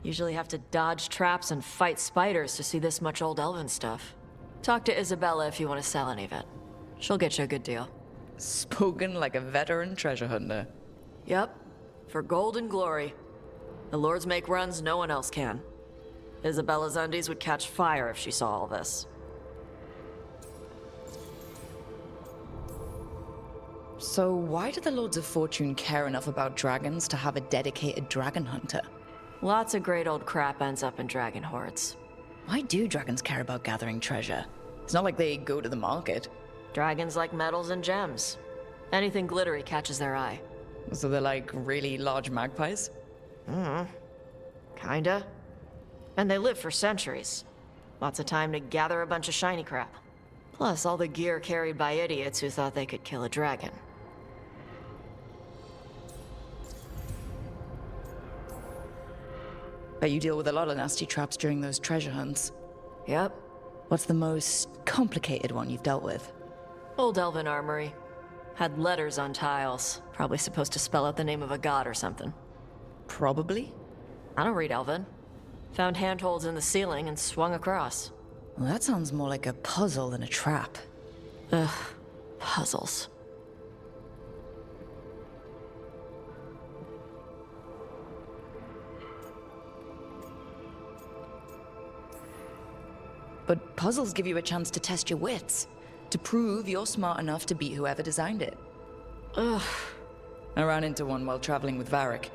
Usually have to dodge traps and fight spiders to see this much old elven stuff. Talk to Isabella if you want to sell any of it. She'll get you a good deal. Spoken like a veteran treasure hunter. Yep, for gold and glory. The lords make runs no one else can. Isabella's undies would catch fire if she saw all this. So why do the Lords of Fortune care enough about dragons to have a dedicated dragon hunter? Lots of great old crap ends up in dragon hordes. Why do dragons care about gathering treasure? It's not like they go to the market. Dragons like metals and gems. Anything glittery catches their eye. So they're like really large magpies? Kinda. And they live for centuries. Lots of time to gather a bunch of shiny crap. Plus all the gear carried by idiots who thought they could kill a dragon. Bet you deal with a lot of nasty traps during those treasure hunts. Yep. What's the most complicated one you've dealt with? Old elven armory. Had letters on tiles. Probably supposed to spell out the name of a god or something. Probably? I don't read elven. Found handholds in the ceiling and swung across. Well, that sounds more like a puzzle than a trap. Ugh. Puzzles. But puzzles give you a chance to test your wits. To prove you're smart enough to beat whoever designed it. Ugh. I ran into one while traveling with Varric.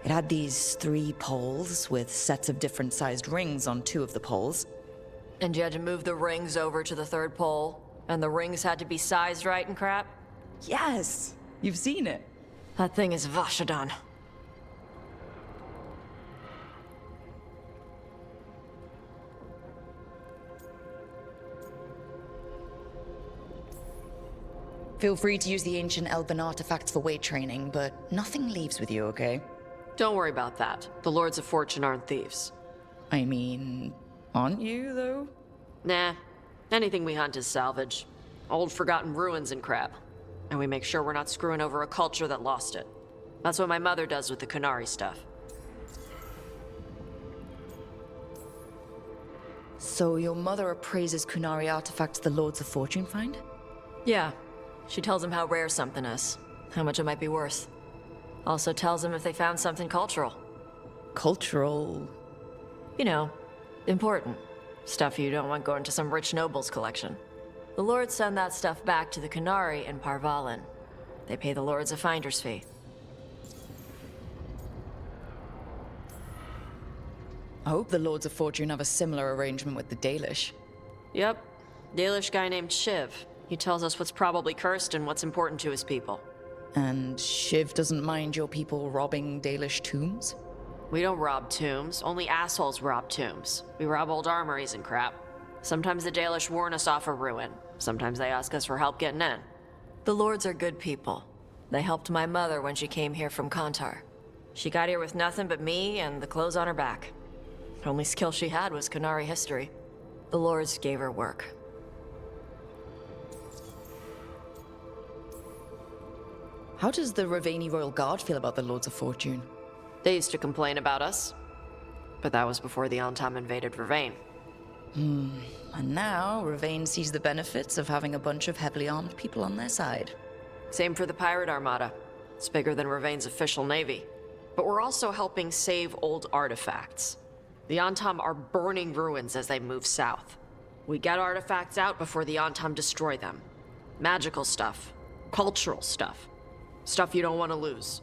It had these 3 poles with sets of different sized rings on 2 of the poles. And you had to move the rings over to the 3rd pole, and the rings had to be sized right and crap? Yes! You've seen it. That thing is Vashadan. Feel free to use the ancient elven artifacts for weight training, but nothing leaves with you, okay? Don't worry about that. The Lords of Fortune aren't thieves. I mean, aren't you, though? Nah. Anything we hunt is salvage. Old forgotten ruins and crap. And we make sure we're not screwing over a culture that lost it. That's what my mother does with the Kunari stuff. So your mother appraises Kunari artifacts the Lords of Fortune find? Yeah. She tells them how rare something is, how much it might be worth. Also tells them if they found something cultural. Cultural? You know, important. Stuff you don't want going to some rich noble's collection. The lords send that stuff back to the Kunari in Parvalin. They pay the lords a finder's fee. I hope the Lords of Fortune have a similar arrangement with the Dalish. Yep. Dalish guy named Shiv. He tells us what's probably cursed and what's important to his people. And Shiv doesn't mind your people robbing Dalish tombs? We don't rob tombs. Only assholes rob tombs. We rob old armories and crap. Sometimes the Dalish warn us off a ruin. Sometimes they ask us for help getting in. The lords are good people. They helped my mother when she came here from Kantar. She got here with nothing but me and the clothes on her back. The only skill she had was Kunari history. The lords gave her work. How does the Ravani Royal Guard feel about the Lords of Fortune? They used to complain about us. But that was before the Antam invaded Ravane. And now, Ravane sees the benefits of having a bunch of heavily armed people on their side. Same for the Pirate Armada. It's bigger than Ravane's official navy. But we're also helping save old artifacts. The Antam are burning ruins as they move south. We get artifacts out before the Antam destroy them. Magical stuff. Cultural stuff. Stuff you don't want to lose.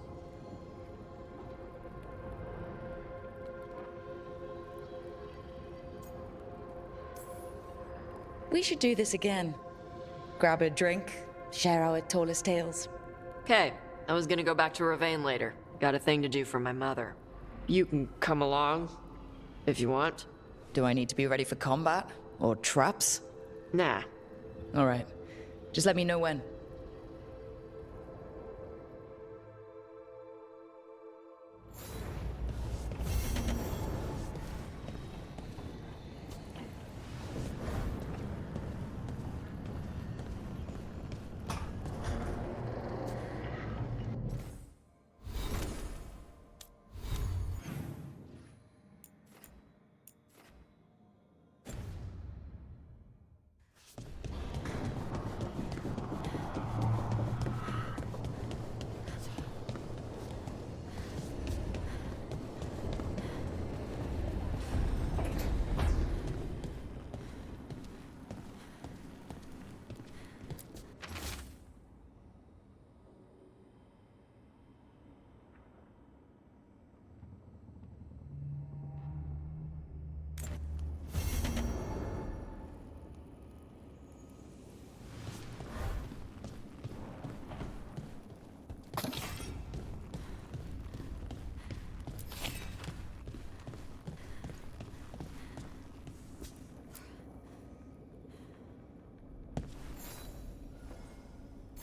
We should do this again. Grab a drink, share our tallest tales. Okay, I was gonna go back to Ravane later. Got a thing to do for my mother. You can come along, if you want. Do I need to be ready for combat? Or traps? Nah. Alright. Just let me know when.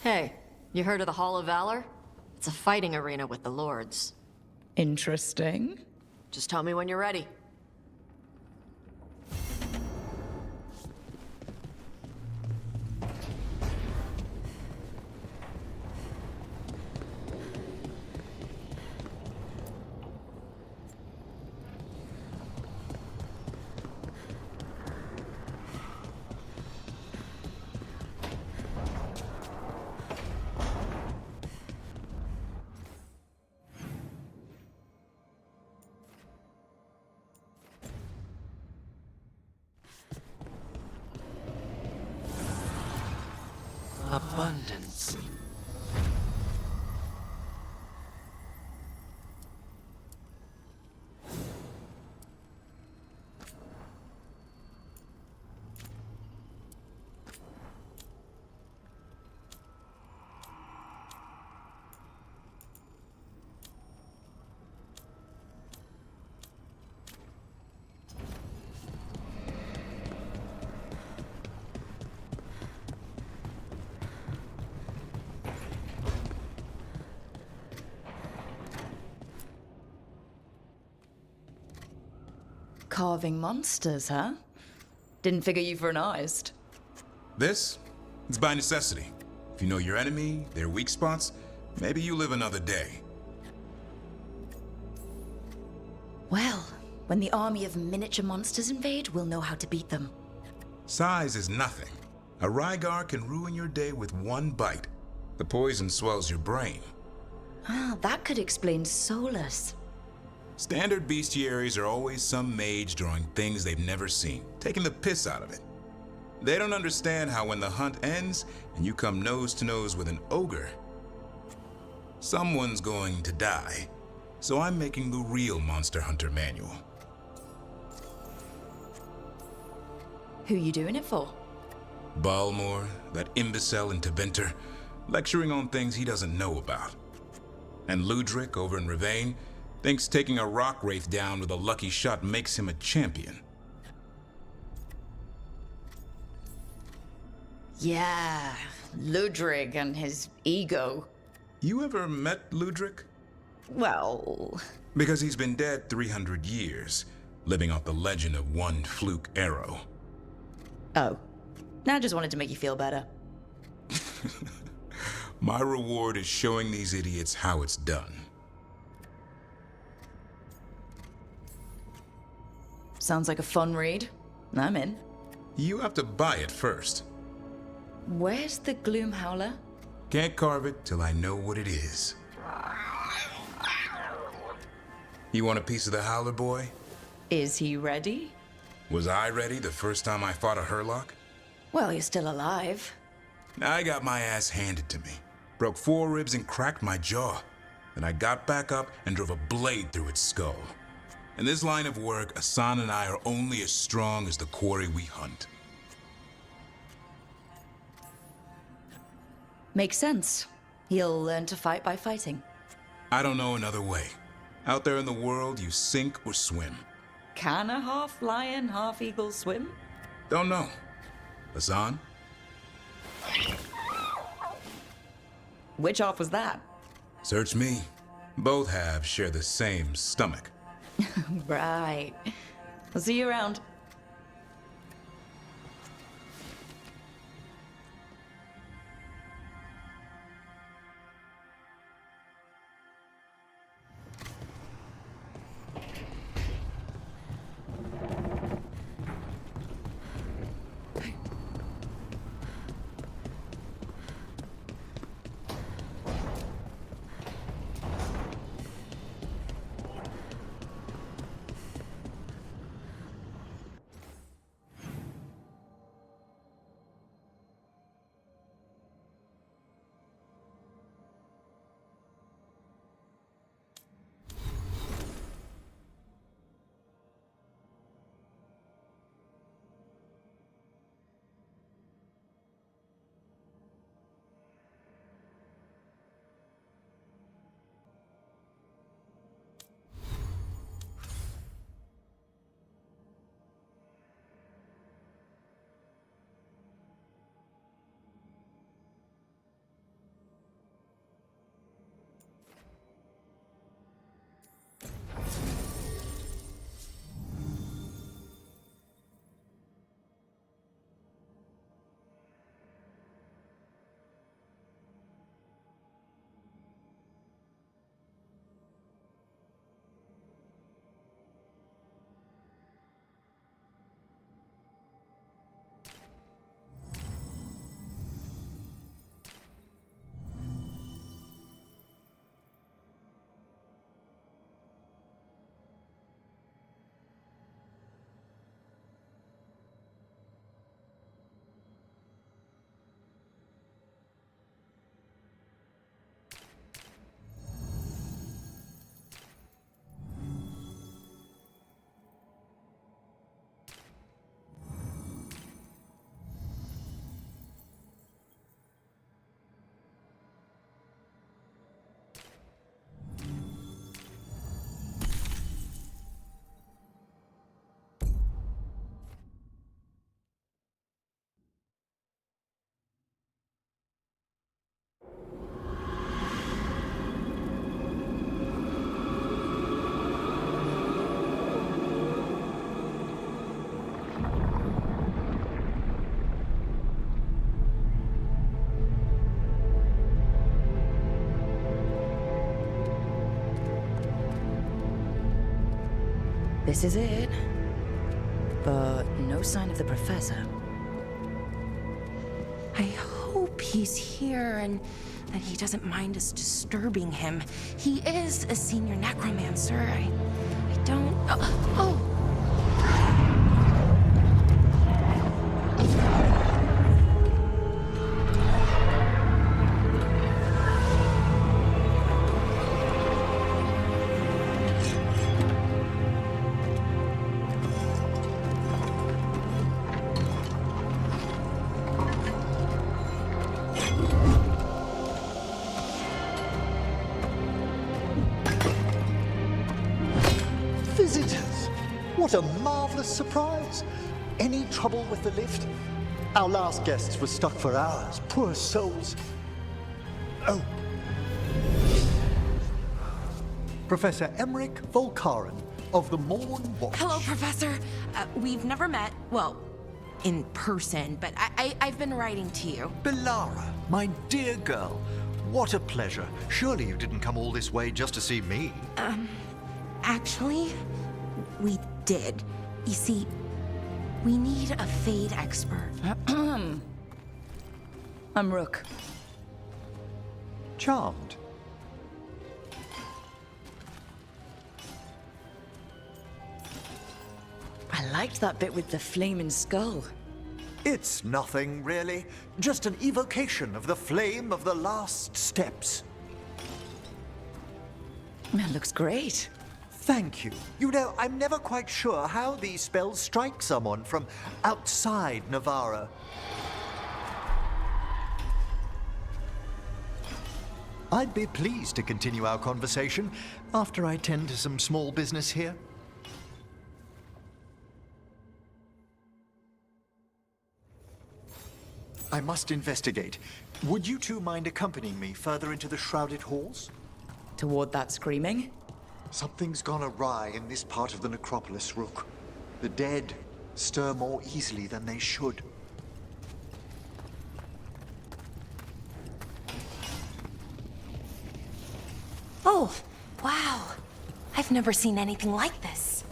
Hey, you heard of the Hall of Valor? It's a fighting arena with the Lords. Interesting. Just tell me when you're ready. Abundance. Carving monsters, huh? Didn't figure you for an artist. This? It's by necessity. If you know your enemy, their weak spots, maybe you live another day. Well, when the army of miniature monsters invade, we'll know how to beat them. Size is nothing. A Rygar can ruin your day with one bite. The poison swells your brain. Ah, that could explain Solus. Standard bestiaries are always some mage drawing things they've never seen, taking the piss out of it. They don't understand how when the hunt ends and you come nose to nose with an ogre, someone's going to die. So I'm making the real Monster Hunter manual. Who you doing it for? Balmor, that imbecile in Teventer, lecturing on things he doesn't know about. And Ludric over in Ravane thinks taking a rock wraith down with a lucky shot makes him a champion. Yeah, Ludrig and his ego. You ever met Ludric? Well... Because he's been dead 300 years, living off the legend of one fluke arrow. Oh. I just wanted to make you feel better. My reward is showing these idiots how it's done. Sounds like a fun read. I'm in. You have to buy it first. Where's the Gloom Howler? Can't carve it till I know what it is. You want a piece of the Howler, boy? Is he ready? Was I ready the first time I fought a Hurlock? Well, you're still alive. I got my ass handed to me. Broke 4 ribs and cracked my jaw. Then I got back up and drove a blade through its skull. In this line of work, Asan and I are only as strong as the quarry we hunt. Makes sense. He'll learn to fight by fighting. I don't know another way. Out there in the world, you sink or swim. Can a half lion, half eagle swim? Don't know. Asan? Which half was that? Search me. Both halves share the same stomach. Right. I'll see you around. This is it. But no sign of the professor. I hope he's here and that he doesn't mind us disturbing him. He is a senior necromancer. I don't... Oh! Visitors! What a marvelous surprise! Any trouble with the lift? Our last guests were stuck for hours. Poor souls. Oh. Professor Emmerich Volkaren of the Morn Watch. Hello, Professor. We've never met, well, in person, but I've been writing to you. Belara, my dear girl. What a pleasure. Surely you didn't come all this way just to see me. Actually, we did. You see, we need a Fade expert. I'm Rook. Charmed. I liked that bit with the flaming skull. It's nothing, really. Just an evocation of the flame of the last steps. That looks great. Thank you. You know, I'm never quite sure how these spells strike someone from outside Navarra. I'd be pleased to continue our conversation after I tend to some small business here. I must investigate. Would you two mind accompanying me further into the shrouded halls? Toward that screaming? Something's gone awry in this part of the necropolis, Rook. The dead stir more easily than they should. Oh, wow. I've never seen anything like this.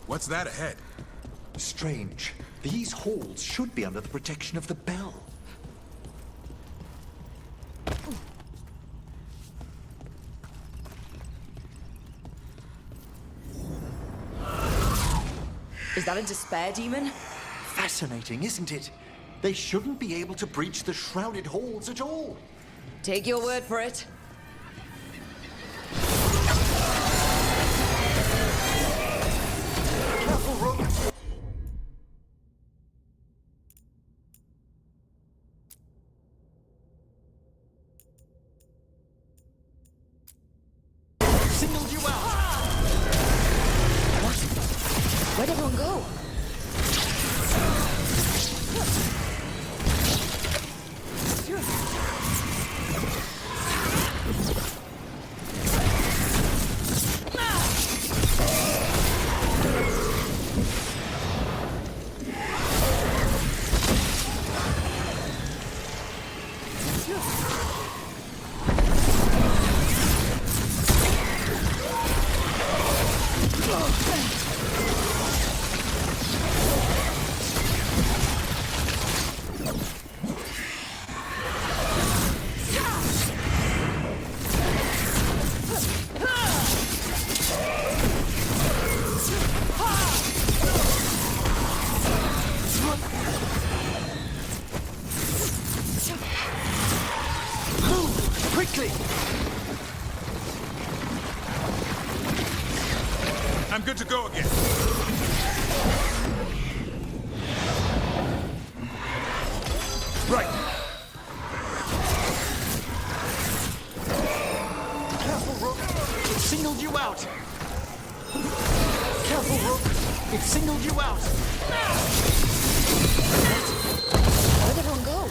What's that ahead? Strange. These halls should be under the protection of the bell. Is that a despair demon? Fascinating, isn't it? They shouldn't be able to breach the shrouded halls at all. Take your word for it. Careful, Rook. Signaled you out. What? Where'd everyone go? quickly! I'm good to go again. Right. Careful, Rook! It singled you out! Careful, Rook! It singled you out! Where'd everyone go?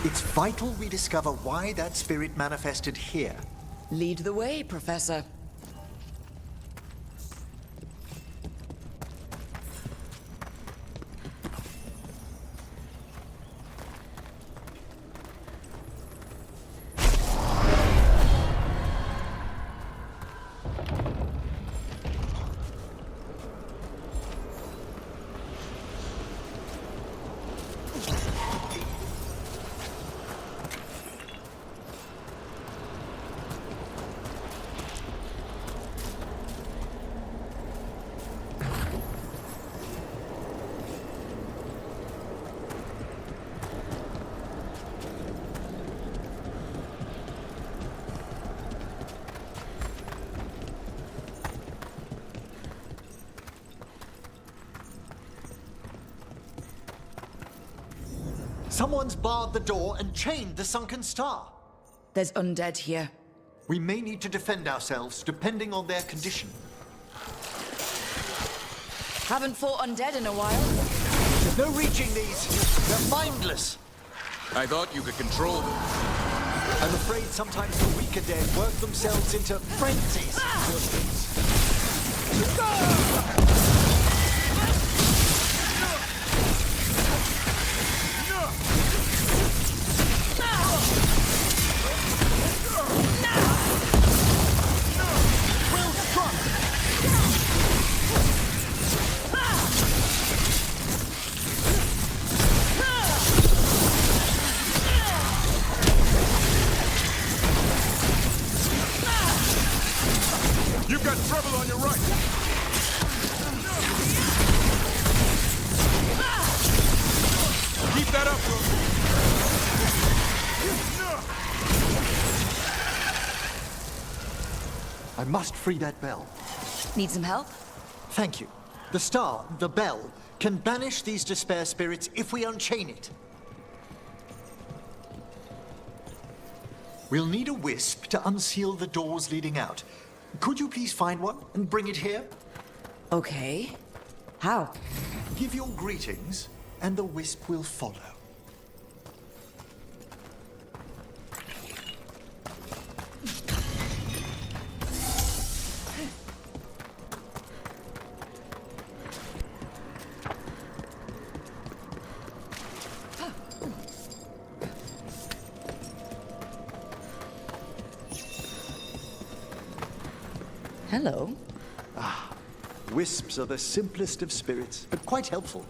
It's vital we discover why that spirit manifested here. Lead the way, Professor. Someone's barred the door and chained the sunken star. There's undead here. We may need to defend ourselves, depending on their condition. Haven't fought undead in a while. There's no reaching these. They're mindless. I thought you could control them. I'm afraid sometimes the weaker dead work themselves into frenzies. Well struck! You've got trouble on your right. Keep that up, Rook. I must free that bell. Need some help? Thank you. The star, the bell, can banish these despair spirits if we unchain it. We'll need a wisp to unseal the doors leading out. Could you please find one and bring it here? Okay. How? Give your greetings, and the wisp will follow. Hello. Wisps are the simplest of spirits, but quite helpful.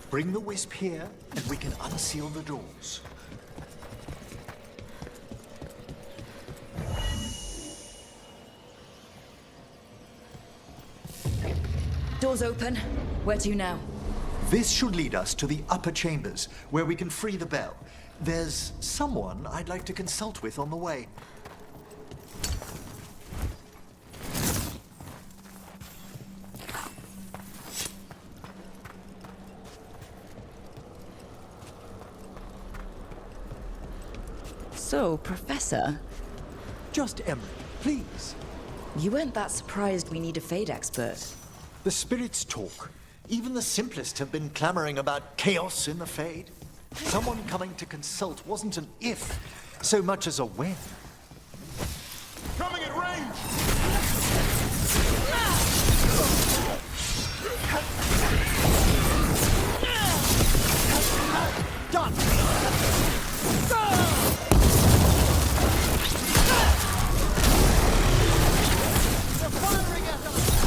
Bring the wisp here, and we can unseal the doors. Doors open. Where to now? This should lead us to the upper chambers, where we can free the bell. There's someone I'd like to consult with on the way. So, Professor, Just Emery, please. you weren't that surprised we need a Fade expert. The spirits talk. Even the simplest have been clamoring about chaos in the Fade. Someone coming to consult wasn't an if, so much as a when. Coming at range! Done! They're firing at us!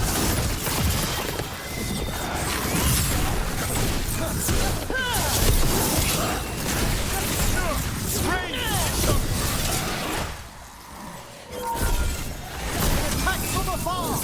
Attack from afar!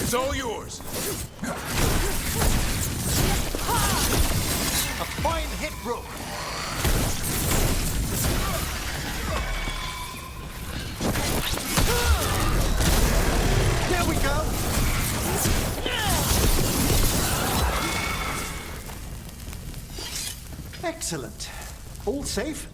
It's all yours. A fine hit, Rook. There we go. Excellent. All safe?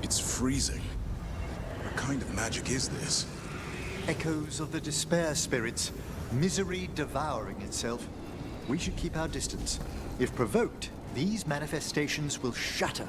It's freezing. What kind of magic is this? Echoes of the despair spirits, misery devouring itself. We should keep our distance. If provoked, these manifestations will shatter.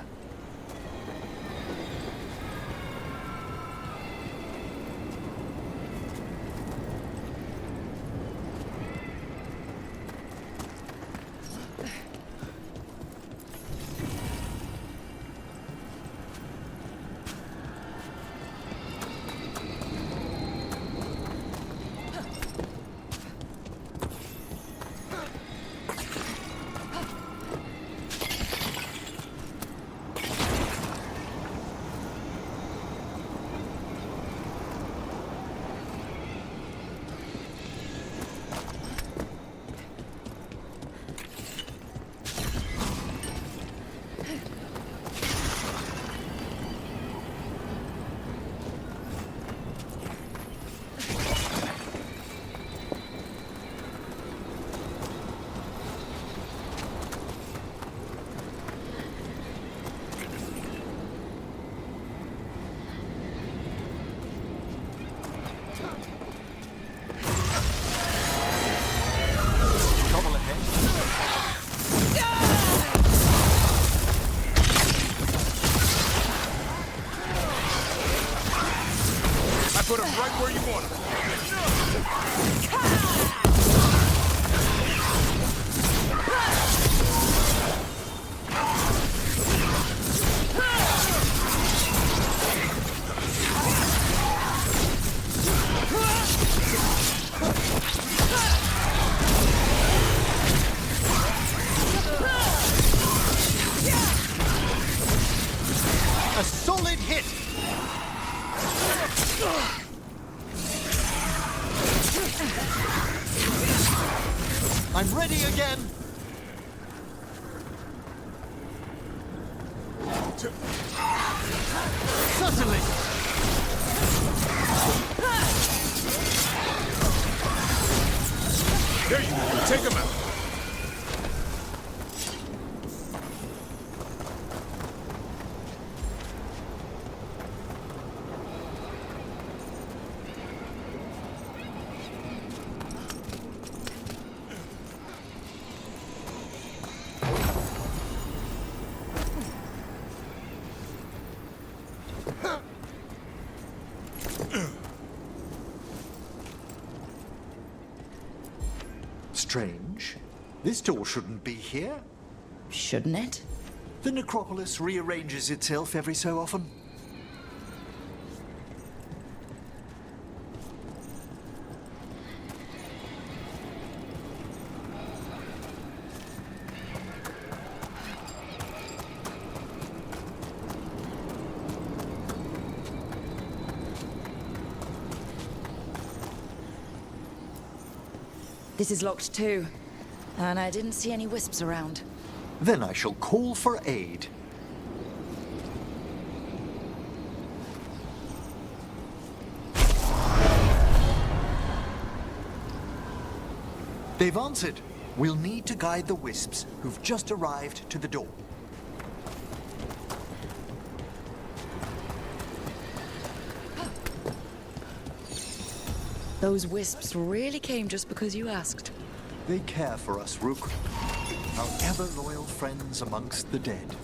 Put him right where you want him. A solid hit! I'm ready again! Certainly! There you go. Take him out. Strange. This door shouldn't be here. Shouldn't it? The necropolis rearranges itself every so often. This is locked too. And I didn't see any wisps around. Then I shall call for aid. They've answered. We'll need to guide the wisps who've just arrived to the door. Those wisps really came just because you asked. They care for us, Rook. Our ever-loyal friends amongst the dead.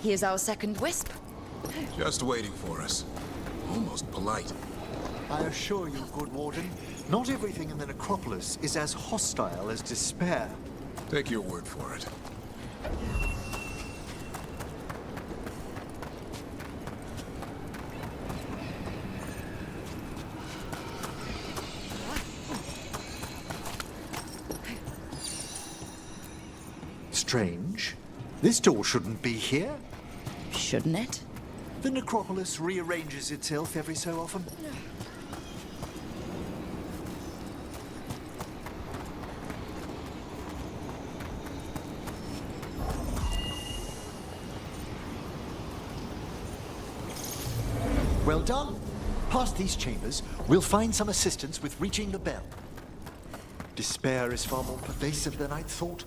Here's our second wisp. Just waiting for us. Almost polite. I assure you, good Warden, not everything in the necropolis is as hostile as despair. Take your word for it. Strange. This door shouldn't be here. Shouldn't it? The necropolis rearranges itself every so often. Well done. Past these chambers, we'll find some assistance with reaching the bell. Despair is far more pervasive than I'd thought.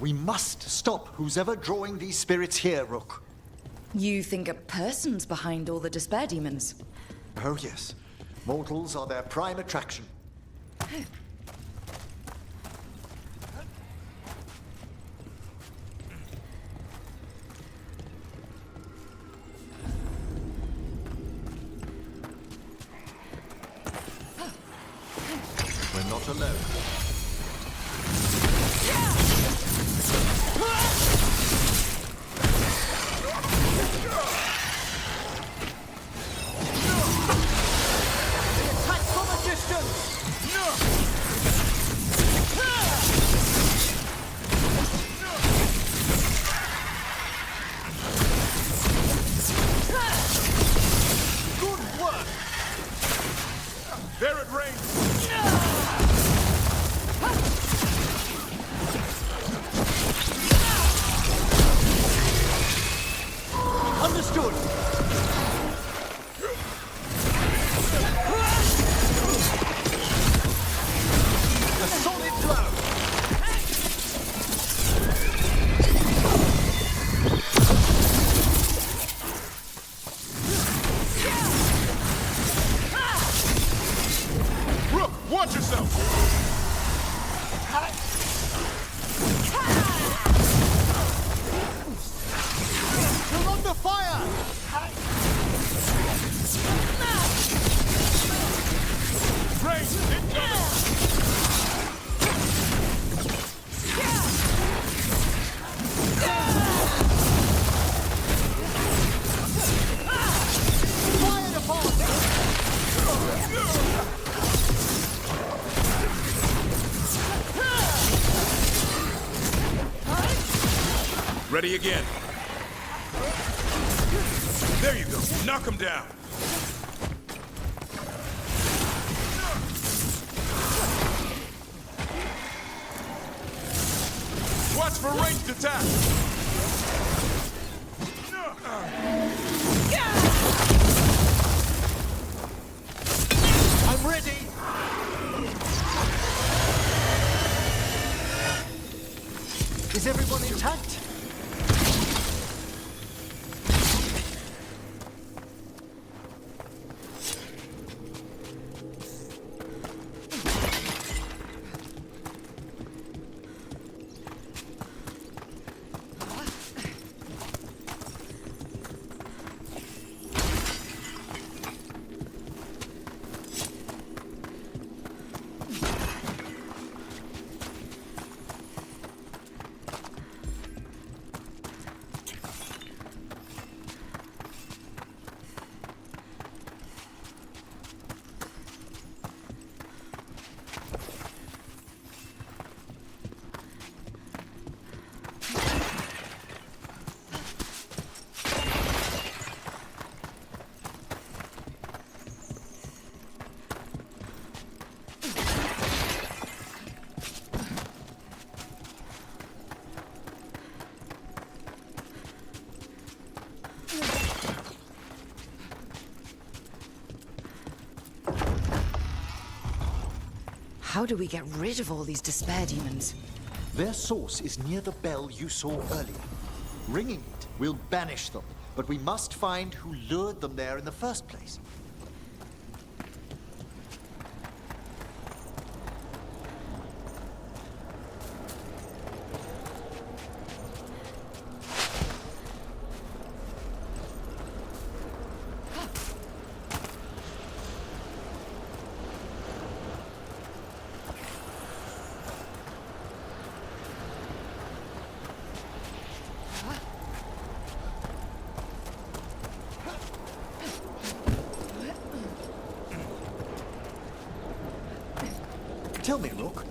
We must stop who's ever drawing these spirits here, Rook. You think a person's behind all the despair demons? Oh, yes. Mortals are their prime attraction. We're not alone. There it rains! Understood! A solid blow! Rook, watch yourself! You're under fire! Rain, incoming! Fire upon! Ready again. There you go. Knock him down. Watch for ranged attack. I'm ready! Is everyone intact? How do we get rid of all these despair demons? Their source is near the bell you saw earlier. Ringing it will banish them, but we must find who lured them there in the first place. Tell me, Rook,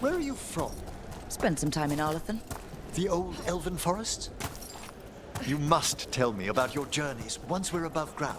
where are you from? Spent some time in Arlathan. The old elven forests? You must tell me about your journeys once we're above ground.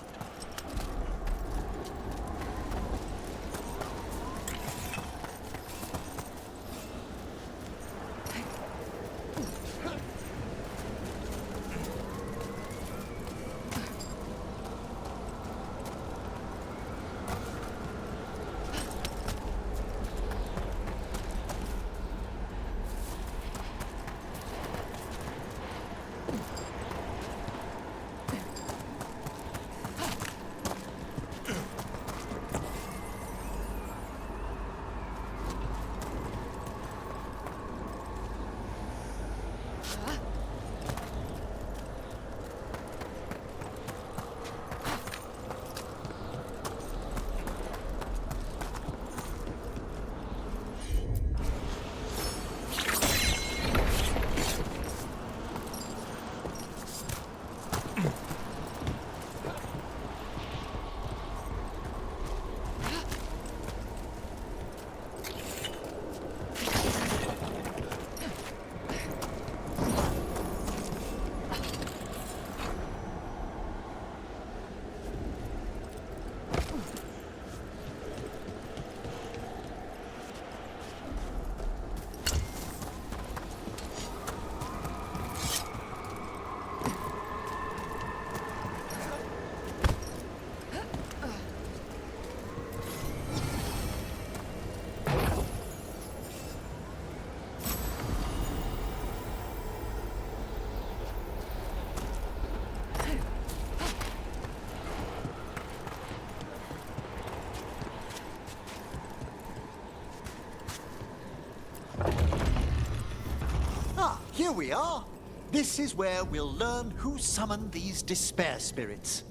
Here we are. This is where we'll learn who summoned these despair spirits.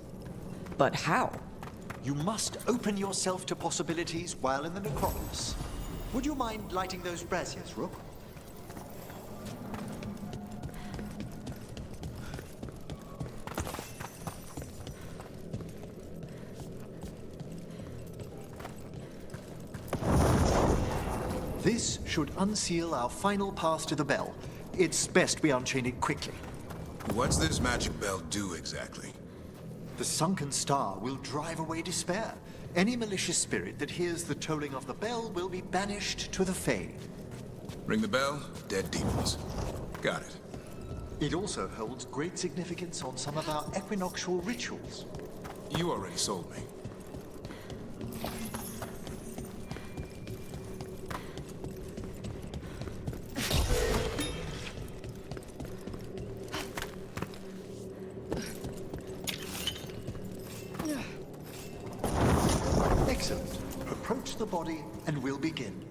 But how? You must open yourself to possibilities while in the necropolis. Would you mind lighting those braziers, Rook? This should unseal our final path to the bell. It's best we unchain it quickly. What's this magic bell do exactly? The sunken star will drive away despair. Any malicious spirit that hears the tolling of the bell will be banished to the Fade. Ring the bell, dead demons. Got it. It also holds great significance on some of our equinoctial rituals. You already sold me. Excellent. Approach the body and we'll begin.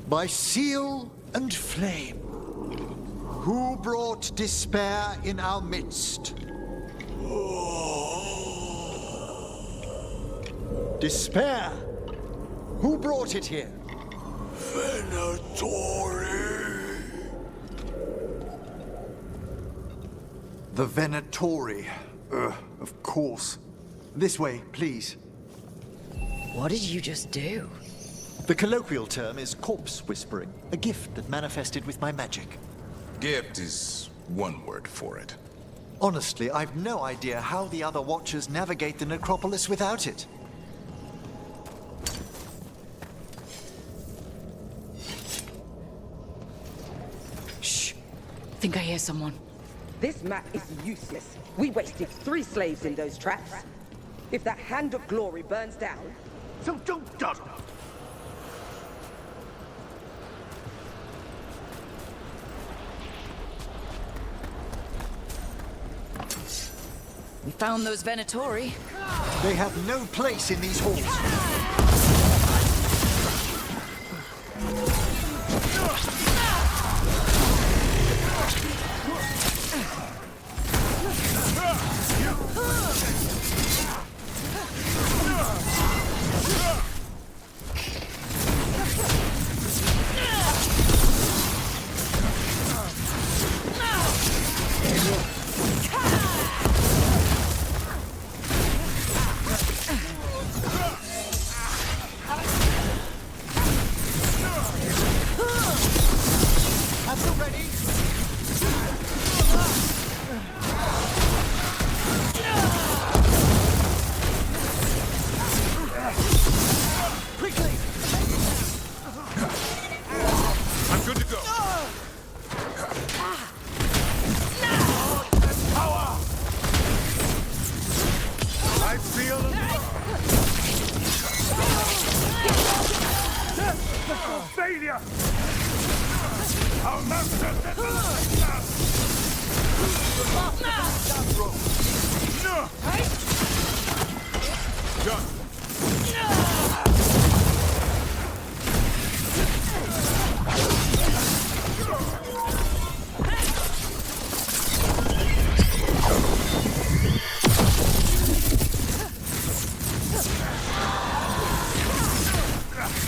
By seal and flame, who brought despair in our midst? Despair? Who brought it here? Venatori. The Venatori. Of course. This way, please. What did you just do? The colloquial term is corpse whispering, a gift that manifested with my magic. Gift is one word for it. Honestly, I've no idea how the other Watchers navigate the necropolis without it. Think I hear someone. This map is useless. We wasted 3 slaves in those traps. If that Hand of Glory burns down... So don't dawdle. We found those Venatori. They have no place in these halls.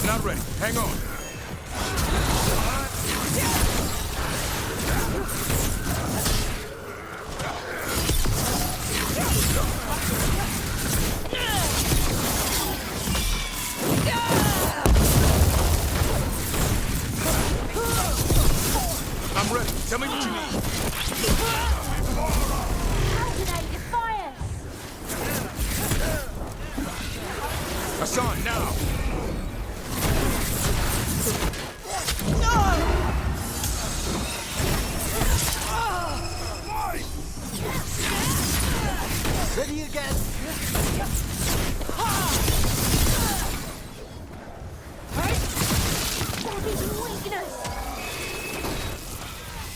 Not ready. Hang on. I'm ready. Tell me what you need. Hassan, now! Ready again?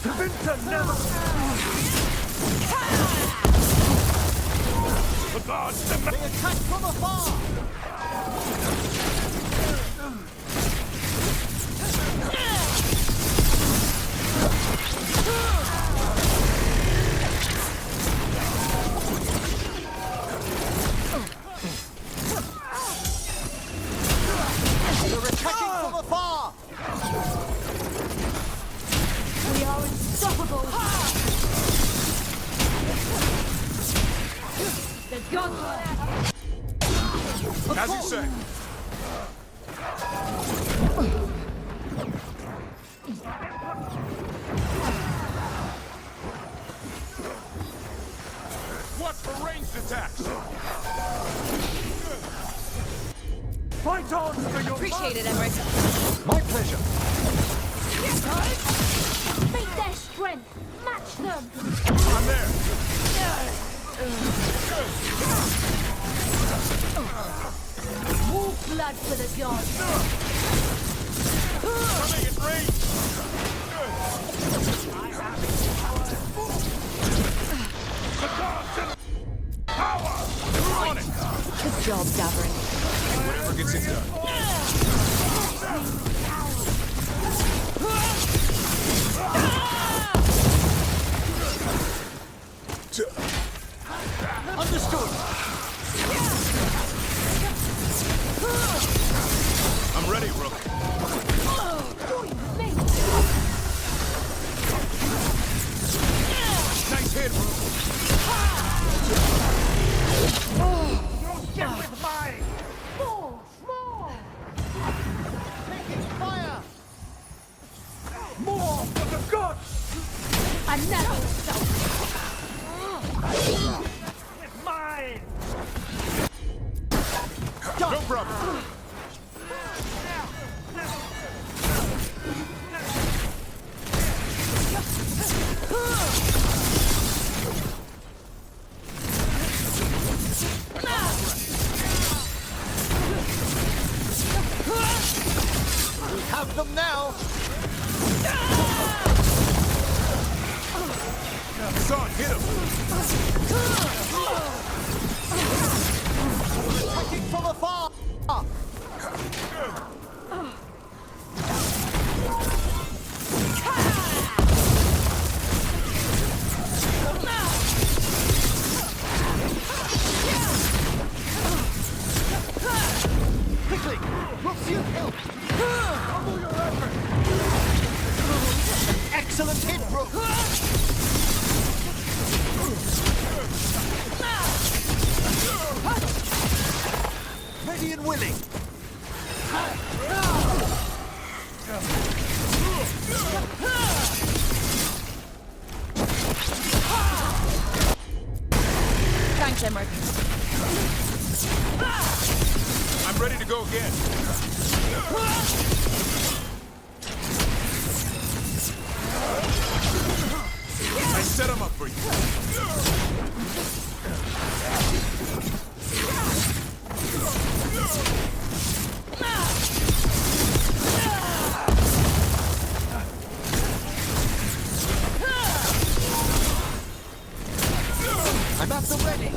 Vinta never! The gods demand! They attack from afar! They're attacking from afar! We are unstoppable! The gods! As you say. What for ranged attacks? Fight on for your Appreciate it, Everett. My pleasure. Meet their strength! Match them! I'm there. More blood for the gods! Coming in range. The gods and power. We're on it. Good job, Davrin. Whatever gets it done. Understood. I'm ready, Rook. Nice hit, Rook. Get with mine! More! Taking fire! More for the gods! Another assault! With mine! No problem. have them now! Son, hit him! Attacking from afar! Quickly! Roxian help! Double your effort! Excellent hit, Brooke! Ready and willing! Thanks, Emmerich. I'm ready to go again. I set him up for you. I'm at the ready!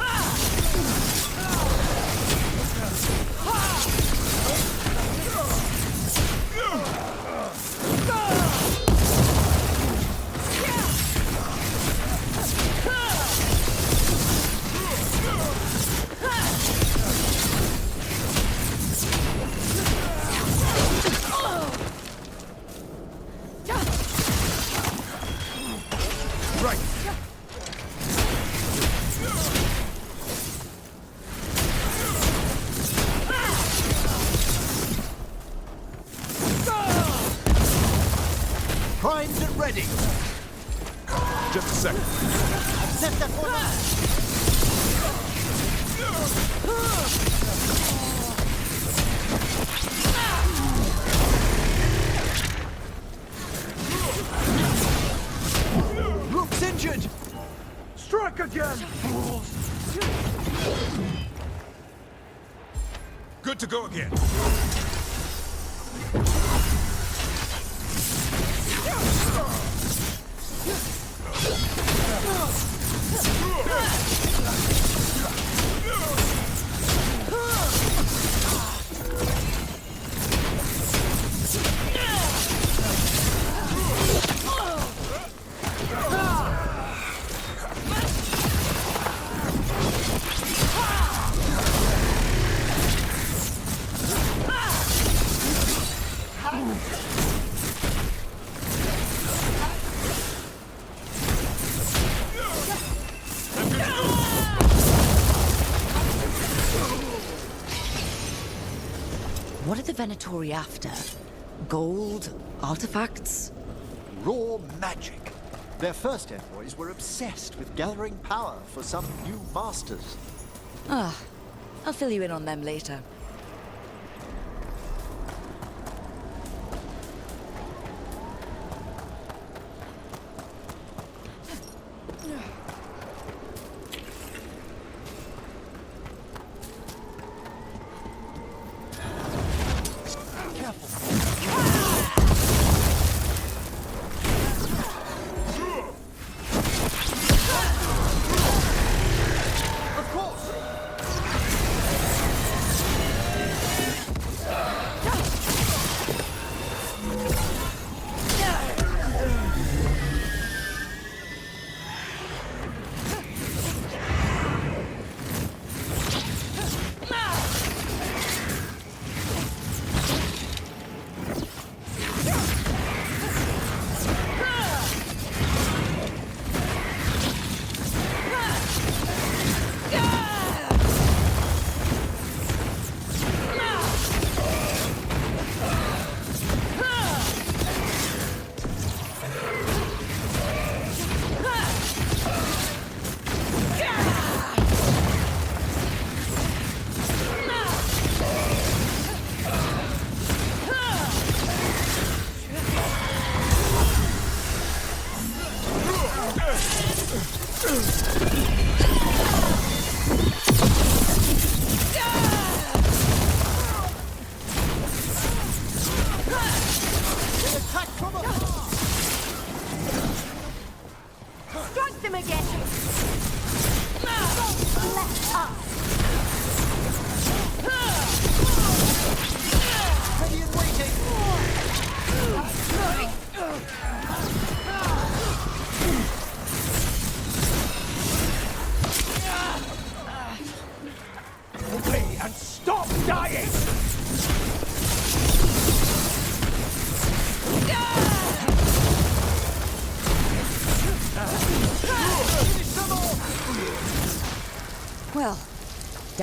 Right. Primed and ready! Just a second. Set that one up! Rook's injured! Strike again, fools! Good to go again. What are the Venatori after? Gold? Artifacts? Raw magic. Their first envoys were obsessed with gathering power for some new masters. Ah, I'll fill you in on them later. Of course!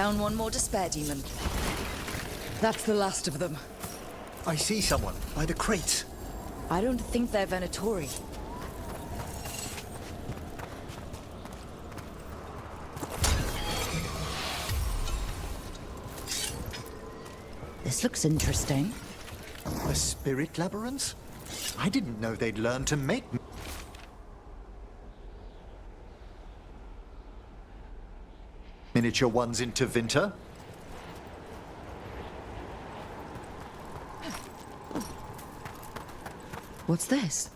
Down one more despair demon. That's the last of them. I see someone by the crates. I don't think they're Venatori. This looks interesting. A spirit labyrinth? I didn't know they'd learn to make... miniature ones into Vinter? What's this?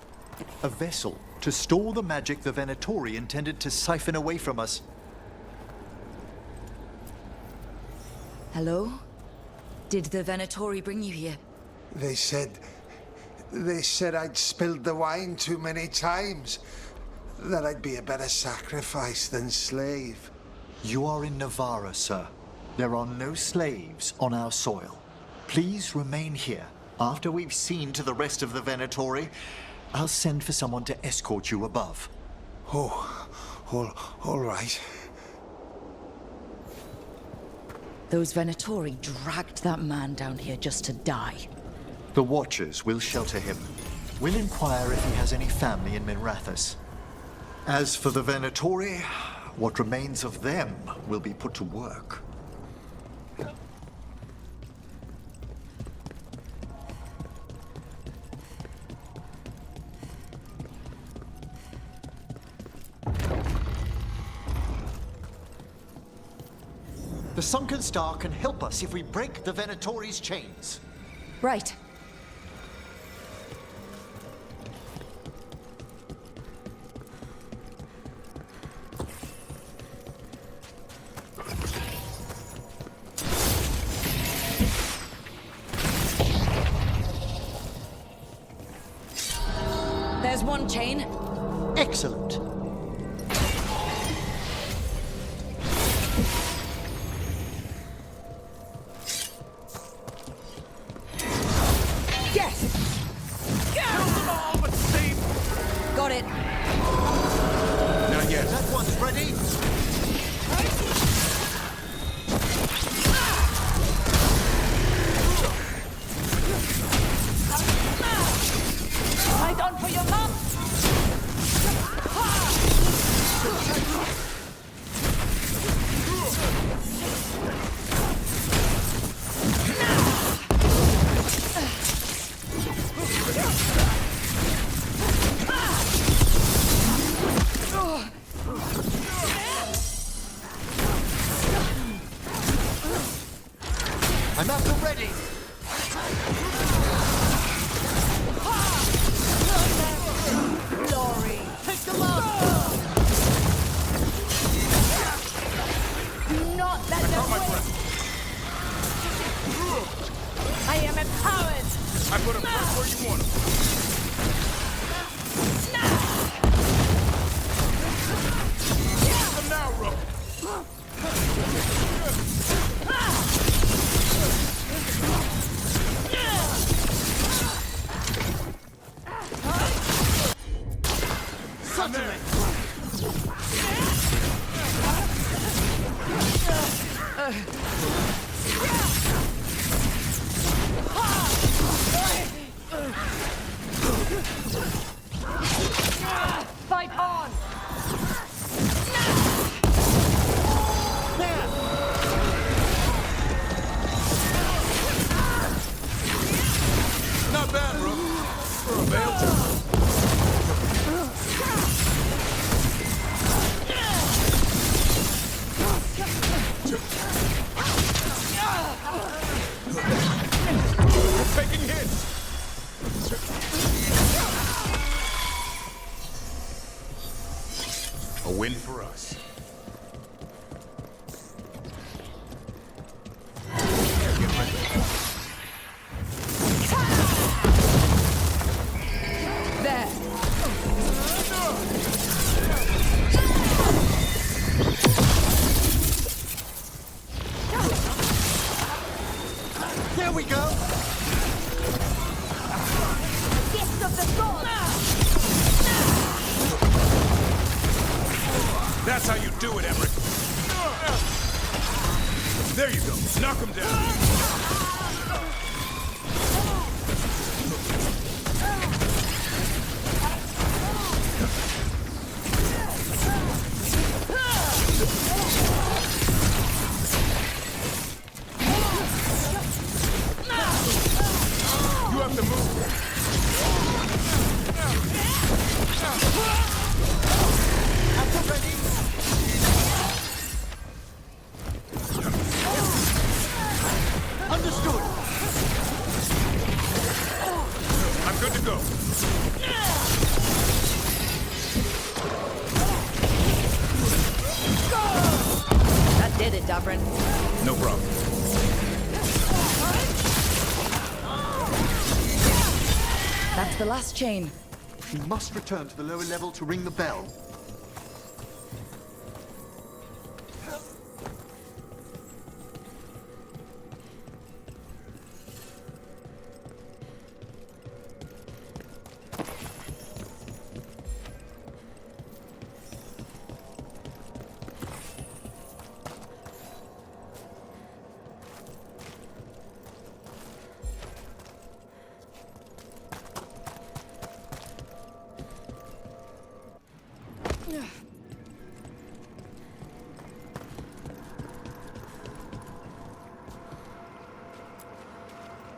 A vessel to store the magic the Venatori intended to siphon away from us. Hello? Did the Venatori bring you here? They said I'd spilled the wine too many times. That I'd be a better sacrifice than slave. You are in Navarra, sir. There are no slaves on our soil. Please remain here. After we've seen to the rest of the Venatori, I'll send for someone to escort you above. Oh, all right. Those Venatori dragged that man down here just to die. The Watchers will shelter him. We'll inquire if he has any family in Minrathous. As for the Venatori, what remains of them will be put to work. The Sunken Star can help us if we break the Venatori's chains. Right. There's one chain. Excellent. Got it. Not yet. That one's ready. Fight on for your mom! I'm up and ready. Glory! Take them up. Not let them win! I am empowered! I put them right where you want them. Get them now, Rook. Fight on! Not bad, Rook. For a Veilguard. We're taking hits. A win for us. There. There we go. Gift of the gods! That's how you do it, Emmerich. There you go. Knock him down. You have to move. Understood. I'm good to go. That did it, Davrin. No problem. That's the last chain. We must return to the lower level to ring the bell.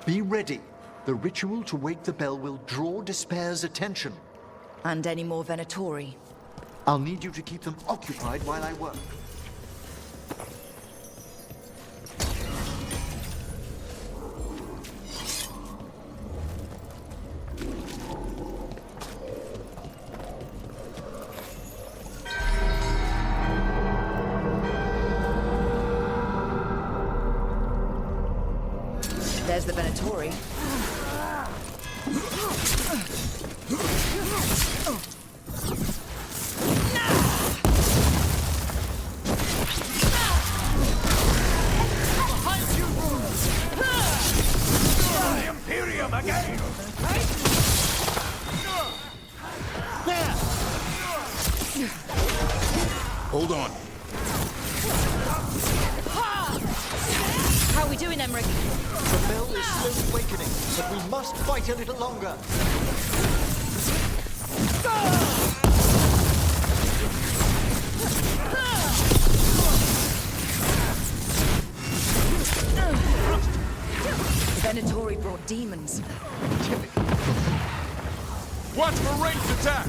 Be ready. The ritual to wake the bell will draw Despair's attention. And any more Venatori. I'll need you to keep them occupied while I work. There's the Venatori. Imperium again! Hold on. How are we doing, Emmerich? The bell is slowly awakening, but we must fight a little longer. The Venatori brought demons. Watch for ranged attack!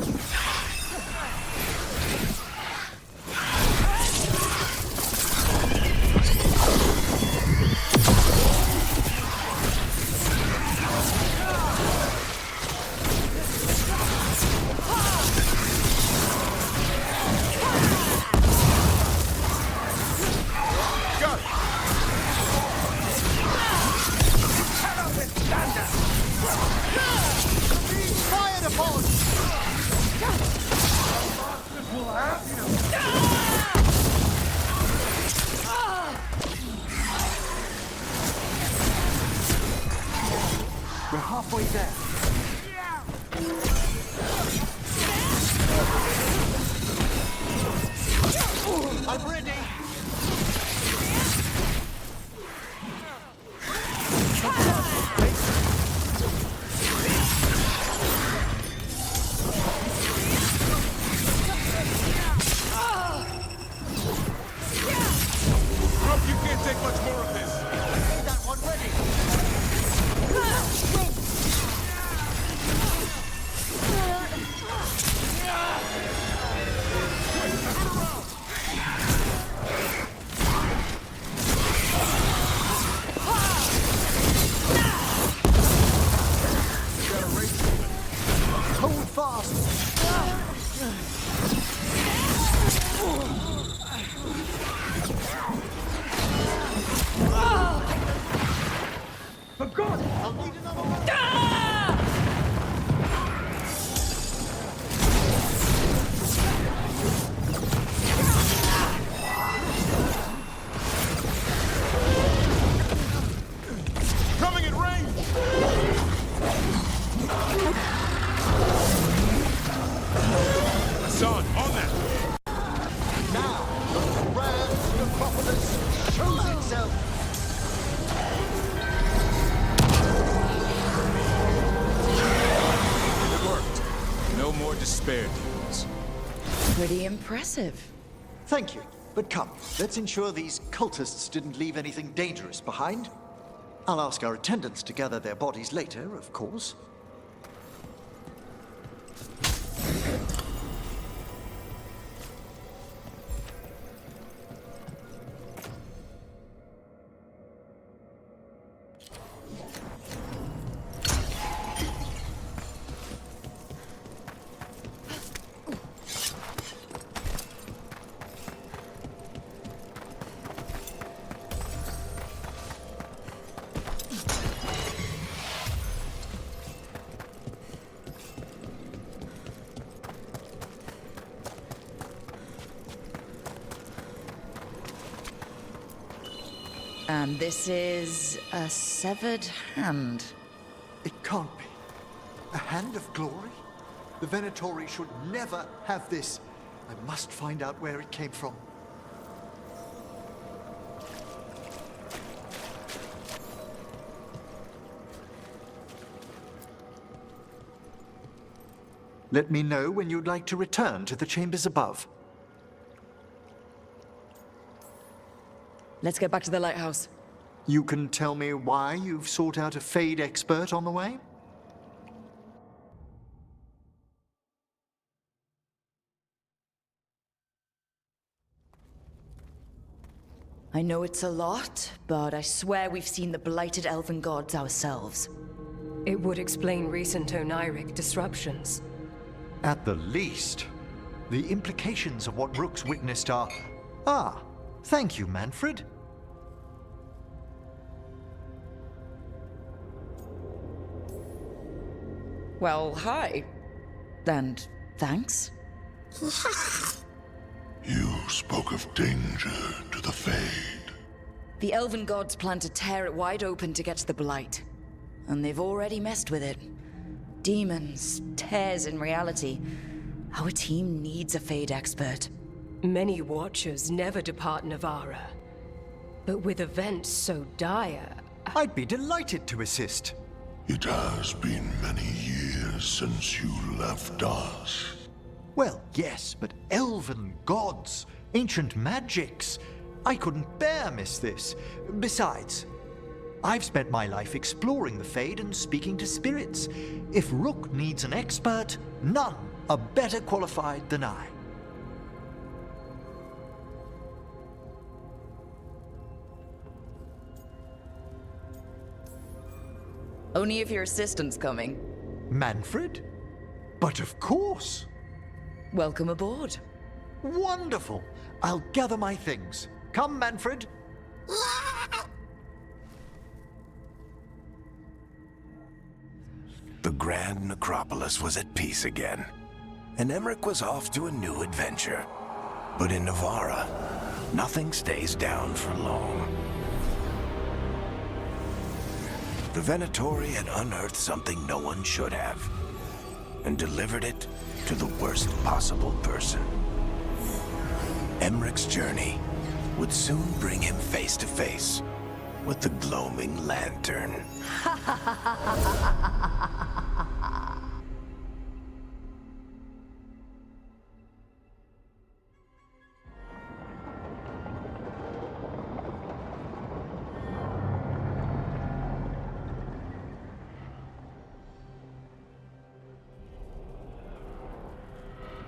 We're halfway there. I'm ready. Rook, you can't take much more of this. That one ready. Hold fast. For God! I'll need another one. Coming in range! Son, on that! Now, the grand necropolis shows itself. despair demons. Pretty impressive. Thank you. But come, let's ensure these cultists didn't leave anything dangerous behind. I'll ask our attendants to gather their bodies later, of course. And this is a severed hand. It can't be. A hand of glory? The Venatori should never have this. I must find out where it came from. Let me know when you'd like to return to the chambers above. Let's get back to the lighthouse. You can tell me why you've sought out a Fade expert on the way? I know it's a lot, but I swear we've seen the blighted elven gods ourselves. It would explain recent Oniric disruptions. At the least. The implications of what Rook's witnessed are... Ah, thank you, Manfred. Well, hi. And thanks. You spoke of danger to the Fade. The elven gods plan to tear it wide open to get to the blight. And they've already messed with it. Demons, tears in reality. Our team needs a Fade expert. Many Watchers never depart Navarra. But with events so dire... I'd be delighted to assist. It has been many years since you left us. Well, yes, but elven gods, ancient magics. I couldn't bear miss this. Besides, I've spent my life exploring the Fade and speaking to spirits. If Rook needs an expert, none are better qualified than I. Only if your assistant's coming. Manfred? But of course! Welcome aboard. Wonderful! I'll gather my things. Come, Manfred. The Grand Necropolis was at peace again, and Emmerich was off to a new adventure. But in Navarra, nothing stays down for long. The Venatori had unearthed something no one should have, and delivered it to the worst possible person. Emmerich's journey would soon bring him face to face with the gloaming lantern.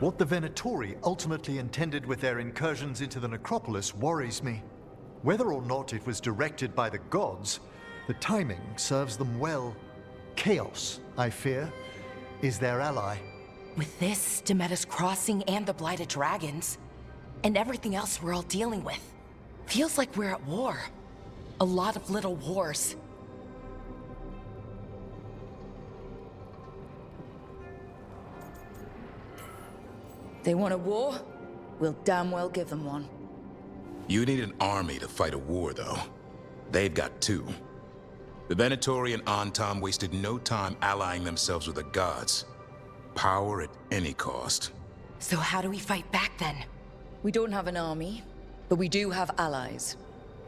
What the Venatori ultimately intended with their incursions into the necropolis worries me. Whether or not it was directed by the gods, the timing serves them well. Chaos, I fear, is their ally. With this, Demeter's Crossing and the Blighted Dragons, and everything else we're all dealing with, feels like we're at war. A lot of little wars. They want a war? We'll damn well give them one. You need an army to fight a war, though. They've got two. The Venatori and Antam wasted no time allying themselves with the gods. Power at any cost. So how do we fight back then? We don't have an army, but we do have allies.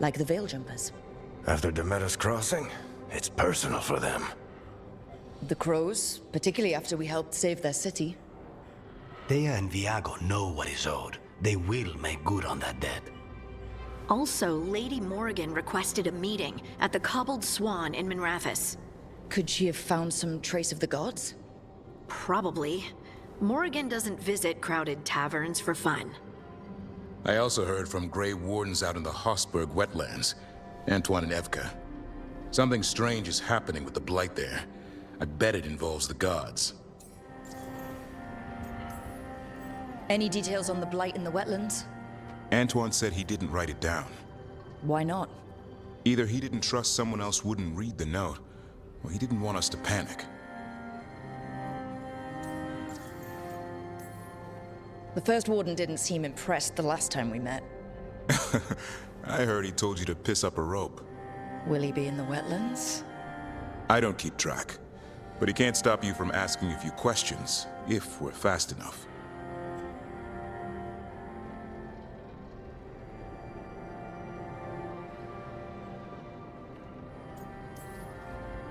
Like the Veil Jumpers. After Demeter's Crossing, it's personal for them. The Crows, particularly after we helped save their city. Thea and Viago know what is owed. They will make good on that debt. Also, Lady Morrigan requested a meeting at the Cobbled Swan in Minrathous. Could she have found some trace of the gods? Probably. Morrigan doesn't visit crowded taverns for fun. I also heard from Grey Wardens out in the Hossberg wetlands, Antoine and Evka. Something strange is happening with the Blight there. I bet it involves the gods. Any details on the blight in the wetlands? Antoine said he didn't write it down. Why not? Either he didn't trust someone else wouldn't read the note, or he didn't want us to panic. The first warden didn't seem impressed the last time we met. I heard he told you to piss up a rope. Will he be in the wetlands? I don't keep track, but he can't stop you from asking a few questions, if we're fast enough.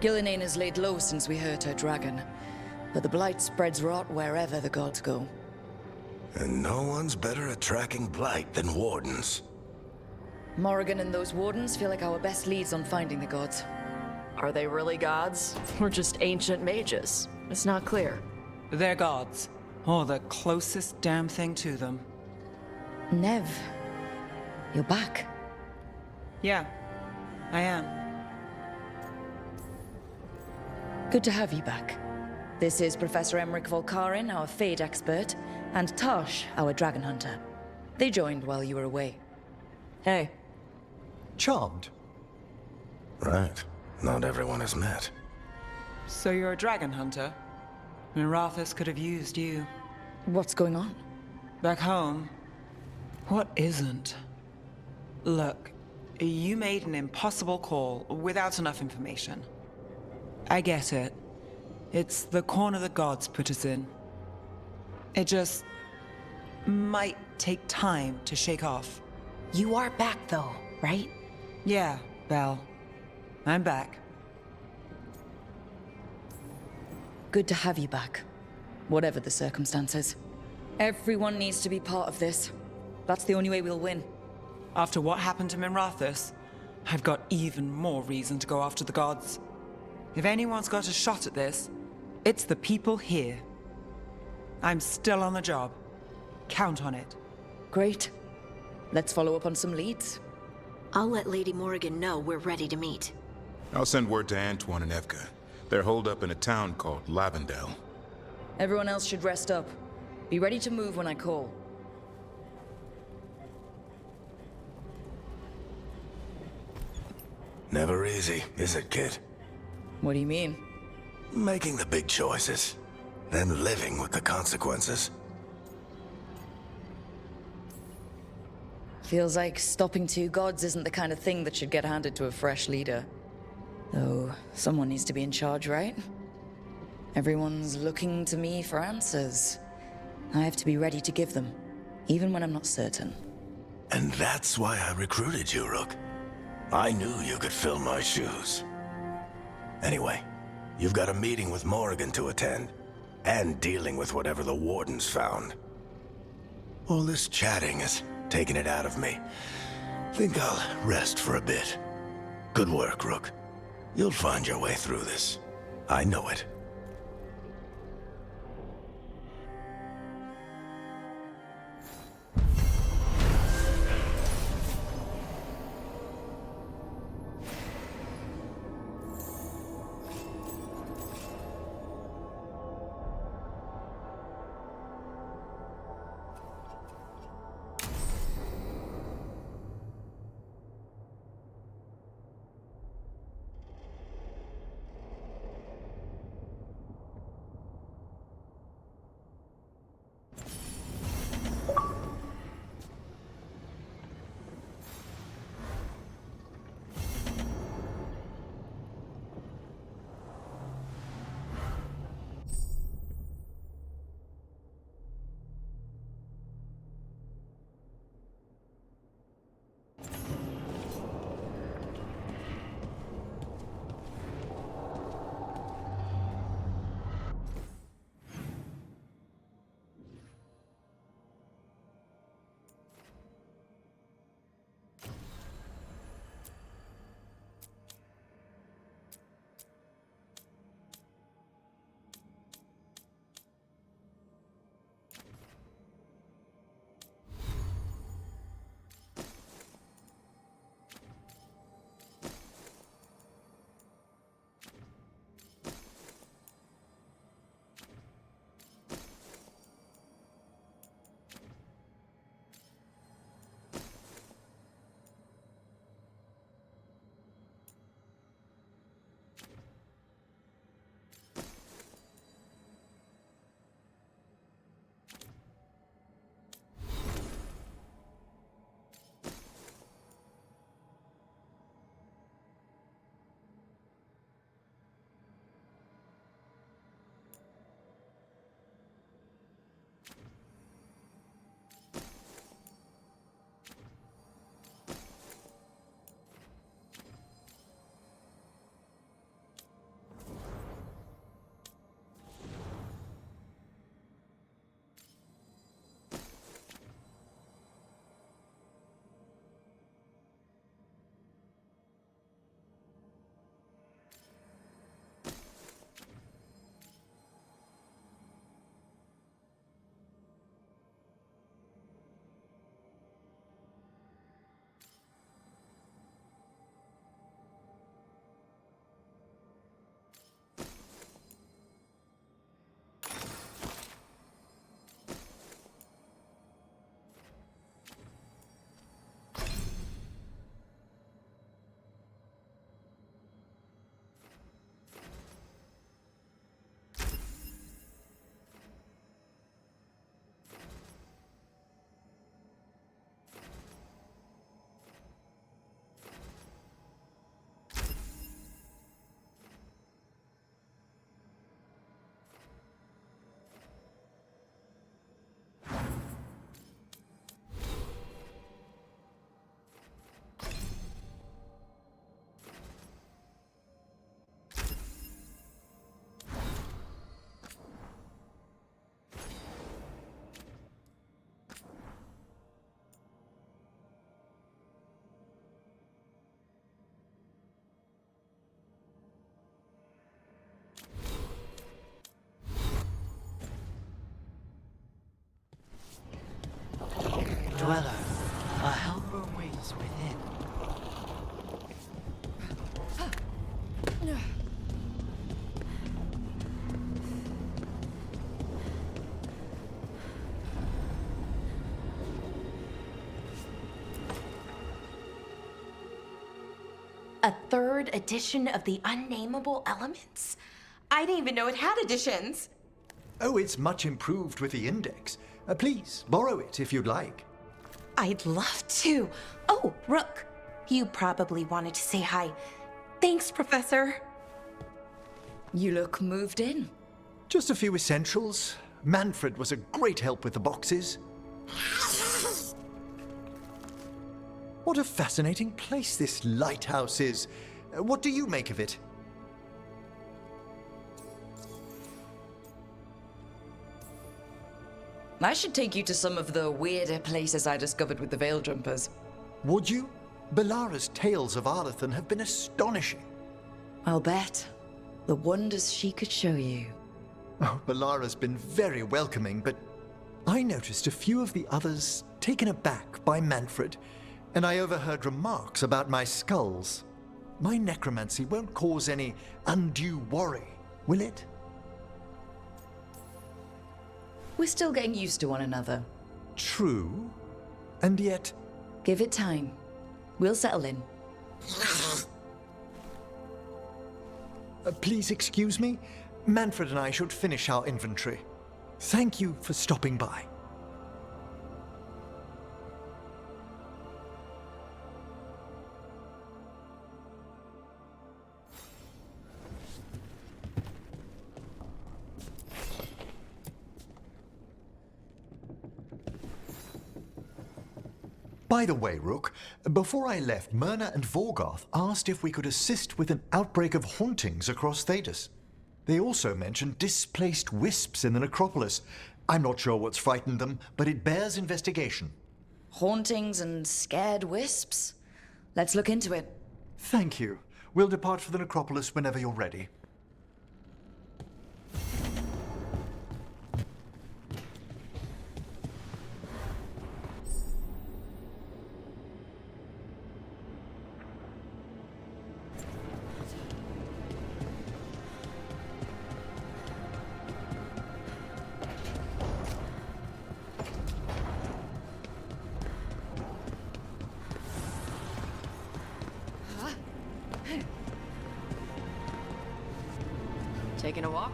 Gillinane has laid low since we hurt her dragon, but the blight spreads rot wherever the gods go. And no one's better at tracking blight than wardens. Morrigan and those wardens feel like our best leads on finding the gods. Are they really gods? Or just ancient mages? It's not clear. They're gods. Or the closest damn thing to them. Nev, you're back. Yeah, I am. Good to have you back. This is Professor Emmerich Volkarin, our Fade expert, and Tosh, our dragon hunter. They joined while you were away. Hey. Charmed. Right. Not everyone has met. So you're a dragon hunter? Minrathous could have used you. What's going on? Back home, what isn't? Look, you made an impossible call without enough information. I get it. It's the corner the gods put us in. It just might take time to shake off. You are back though, right? Yeah, Belle. I'm back. Good to have you back, whatever the circumstances. Everyone needs to be part of this. That's the only way we'll win. After what happened to Minrathous, I've got even more reason to go after the gods. If anyone's got a shot at this, it's the people here. I'm still on the job. Count on it. Great. Let's follow up on some leads. I'll let Lady Morrigan know we're ready to meet. I'll send word to Antoine and Evka. They're holed up in a town called Lavendel. Everyone else should rest up. Be ready to move when I call. Never easy, is it, kid? What do you mean? Making the big choices, then living with the consequences. Feels like stopping two gods isn't the kind of thing that should get handed to a fresh leader. Though, someone needs to be in charge, right? Everyone's looking to me for answers. I have to be ready to give them, even when I'm not certain. And that's why I recruited you, Rook. I knew you could fill my shoes. Anyway, you've got a meeting with Morrigan to attend, and dealing with whatever the wardens found. All this chatting is taking it out of me. Think I'll rest for a bit. Good work, Rook. You'll find your way through this. I know it. dweller, a helper waits within. A third edition of the Unnameable Elements? I didn't even know it had editions. Oh, it's much improved with the index. Please, borrow it if you'd like. I'd love to. Oh, Rook, you probably wanted to say hi. Thanks, Professor. You look moved in. Just a few essentials. Manfred was a great help with the boxes. What a fascinating place this lighthouse is. What do you make of it? I should take you to some of the weirder places I discovered with the Veil Jumpers. Would you? Belara's tales of Arlathan have been astonishing. I'll bet. The wonders she could show you. Oh, Belara's been very welcoming, but I noticed a few of the others taken aback by Manfred, and I overheard remarks about my skulls. My necromancy won't cause any undue worry, will it? We're still getting used to one another. True. And yet... Give it time. We'll settle in. Please excuse me. Manfred and I should finish our inventory. Thank you for stopping by. By the way, Rook, before I left, Myrna and Veilguard asked if we could assist with an outbreak of hauntings across Thedas. They also mentioned displaced wisps in the necropolis. I'm not sure what's frightened them, but it bears investigation. Hauntings and scared wisps? Let's look into it. Thank you. We'll depart for the necropolis whenever you're ready. Taking a walk?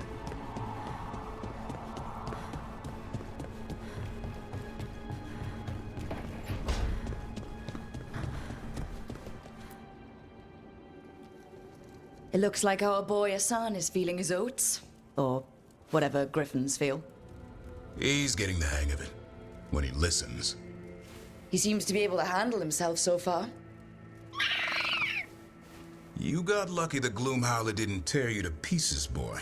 It looks like our boy Hassan is feeling his oats. Or whatever griffins feel. He's getting the hang of it. When he listens. He seems to be able to handle himself so far. You got lucky the Gloomhowler didn't tear you to pieces, boy.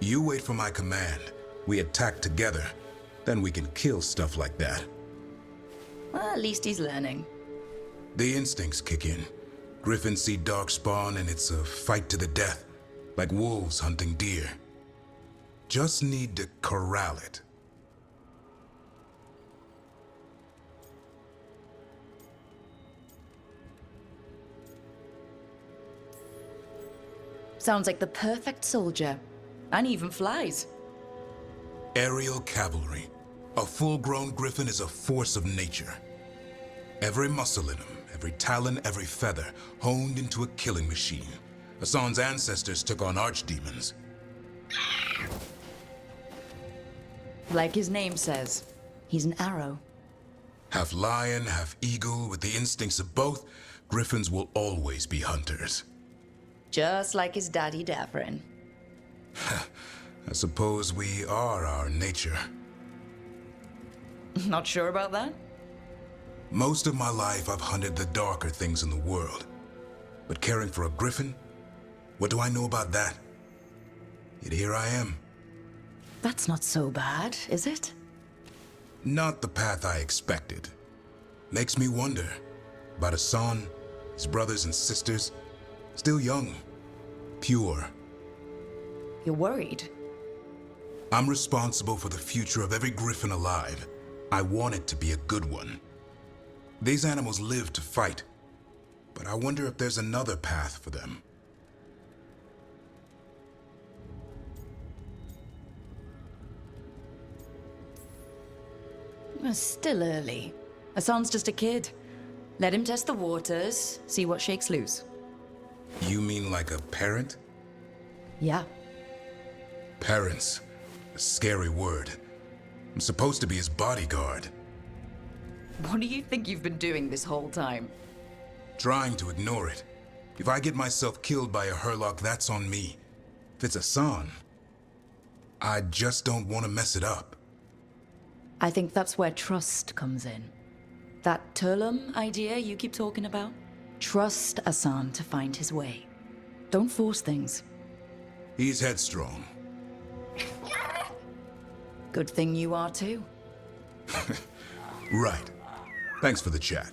You wait for my command. We attack together. Then we can kill stuff like that. Well, at least he's learning. The instincts kick in. Griffins see darkspawn and it's a fight to the death. Like wolves hunting deer. Just need to corral it. Sounds like the perfect soldier. And he even flies. Aerial cavalry. A full-grown griffin is a force of nature. Every muscle in him, every talon, every feather, honed into a killing machine. Hassan's ancestors took on archdemons. Like his name says, he's an arrow. Half lion, half eagle, with the instincts of both, griffins will always be hunters. Just like his daddy Davrin. I suppose we are our nature. Not sure about that? Most of my life I've hunted the darker things in the world. But caring for a griffin? What do I know about that? Yet here I am. That's not so bad, is it? Not the path I expected. Makes me wonder about Hassan, his brothers and sisters. Still young, pure. You're worried? I'm responsible for the future of every griffin alive. I want it to be a good one. These animals live to fight, but I wonder if there's another path for them. Still early. Hassan's just a kid. Let him test the waters, see what shakes loose. You mean like a parent? Yeah. Parents. A scary word. I'm supposed to be his bodyguard. What do you think you've been doing this whole time? Trying to ignore it. If I get myself killed by a Herlock, that's on me. If it's Hassan, I just don't want to mess it up. I think that's where trust comes in. That Turlum idea you keep talking about? Trust Hassan to find his way. Don't force things. He's headstrong. Good thing you are too. Right. Thanks for the chat.